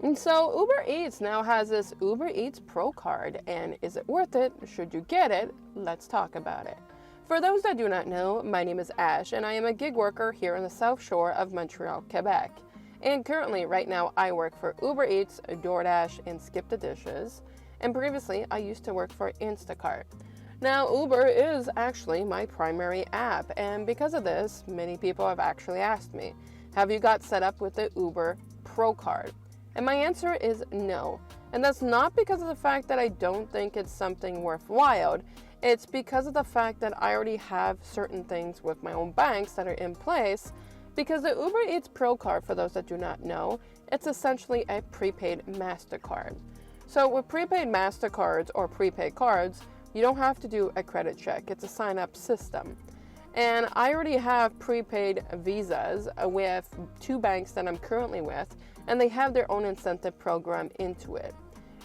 And so Uber Eats now has this Uber Eats Pro card, and is it worth it? Should you get it? Let's talk about it. For those that do not know, my name is Ash, and I am a gig worker here on the South Shore of Montreal, Quebec. And currently, right now, I work for Uber Eats, DoorDash, and Skip the Dishes. And previously, I used to work for Instacart. Now, Uber is actually my primary app, and because of this, many people have actually asked me, have you got set up with the Uber Pro card? And my answer is no. And that's not because of the fact that I don't think it's something worthwhile. It's because of the fact that I already have certain things with my own banks that are in place. Because the Uber Eats Pro card, for those that do not know, it's essentially a prepaid MasterCard. So with prepaid MasterCards or prepaid cards, you don't have to do a credit check. It's a sign-up system. And I already have prepaid Visas with 2 banks that I'm currently with, and they have their own incentive program into it.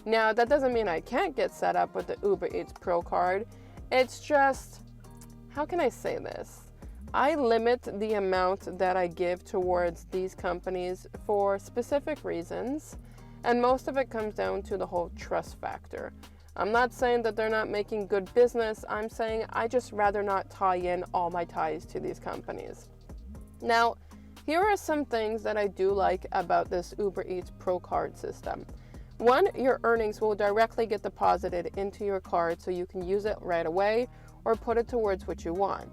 Now, that doesn't mean I can't get set up with the Uber Eats Pro card. It's just, how can I say this? I limit the amount that I give towards these companies for specific reasons, and most of it comes down to the whole trust factor. I'm not saying that they're not making good business. I'm saying I just rather not tie in all my ties to these companies. Now, here are some things that I do like about this Uber Eats Pro card system. One, your earnings will directly get deposited into your card so you can use it right away or put it towards what you want.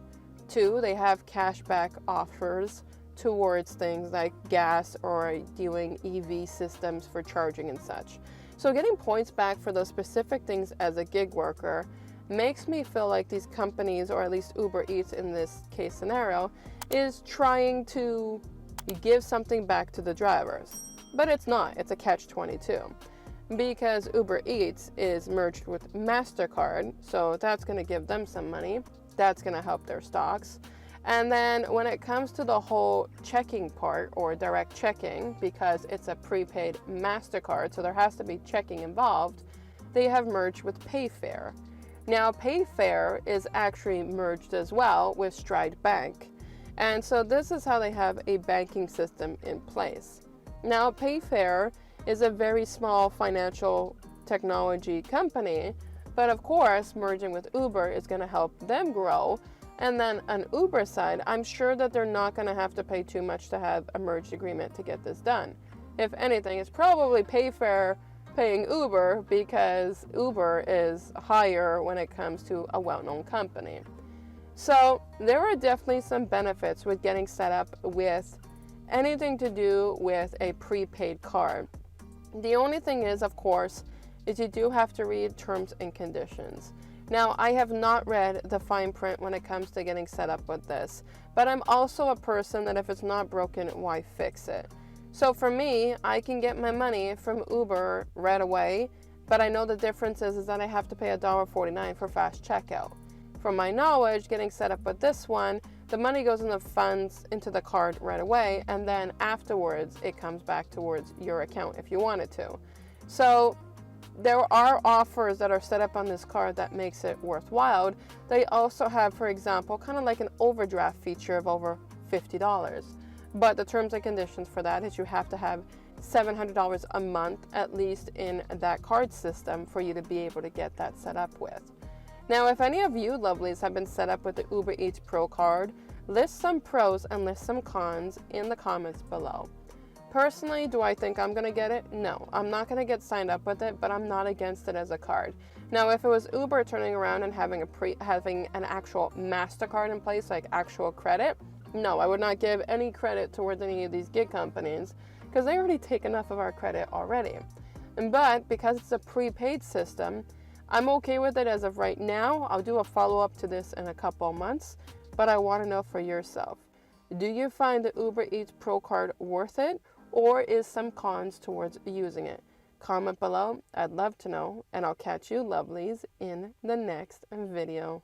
2, they have cashback offers towards things like gas or doing EV systems for charging and such. So getting points back for those specific things as a gig worker makes me feel like these companies, or at least Uber Eats in this case scenario, is trying to give something back to the drivers. But it's not. It's a catch-22. Because Uber Eats is merged with MasterCard, so that's going to give them some money. That's going to help their stocks. And then when it comes to the whole checking part, or direct checking, because it's a prepaid MasterCard, so there has to be checking involved, they have merged with Payfare. Now, Payfare is actually merged as well with Stride Bank. And so this is how they have a banking system in place. Now, Payfare is a very small financial technology company, but of course, merging with Uber is going to help them grow. And then on Uber side, I'm sure that they're not going to have to pay too much to have a merged agreement to get this done. If anything, it's probably Payfare paying Uber because Uber is higher when it comes to a well-known company. So there are definitely some benefits with getting set up with anything to do with a prepaid card. The only thing is, of course, is you do have to read terms and conditions. Now, I have not read the fine print when it comes to getting set up with this, but I'm also a person that if it's not broken, why fix it? So for me, I can get my money from Uber right away, but I know the difference is that I have to pay $1.49 for fast checkout. From my knowledge, getting set up with this one, the money goes in the funds into the card right away, and then afterwards, it comes back towards your account if you want it to. So there are offers that are set up on this card that makes it worthwhile. They also have, for example, kind of like an overdraft feature of over $50. But the terms and conditions for that is you have to have $700 a month at least in that card system for you to be able to get that set up with. Now, if any of you lovelies have been set up with the Uber Eats Pro card, list some pros and list some cons in the comments below. Personally, do I think I'm going to get it? No, I'm not going to get signed up with it, but I'm not against it as a card. Now, if it was Uber turning around and having an actual MasterCard in place, like actual credit, no, I would not give any credit towards any of these gig companies because they already take enough of our credit already. But because it's a prepaid system, I'm okay with it as of right now. I'll do a follow-up to this in a couple months, but I want to know for yourself. Do you find the Uber Eats Pro card worth it, or is some cons towards using it? Comment below. I'd love to know, and I'll catch you lovelies in the next video.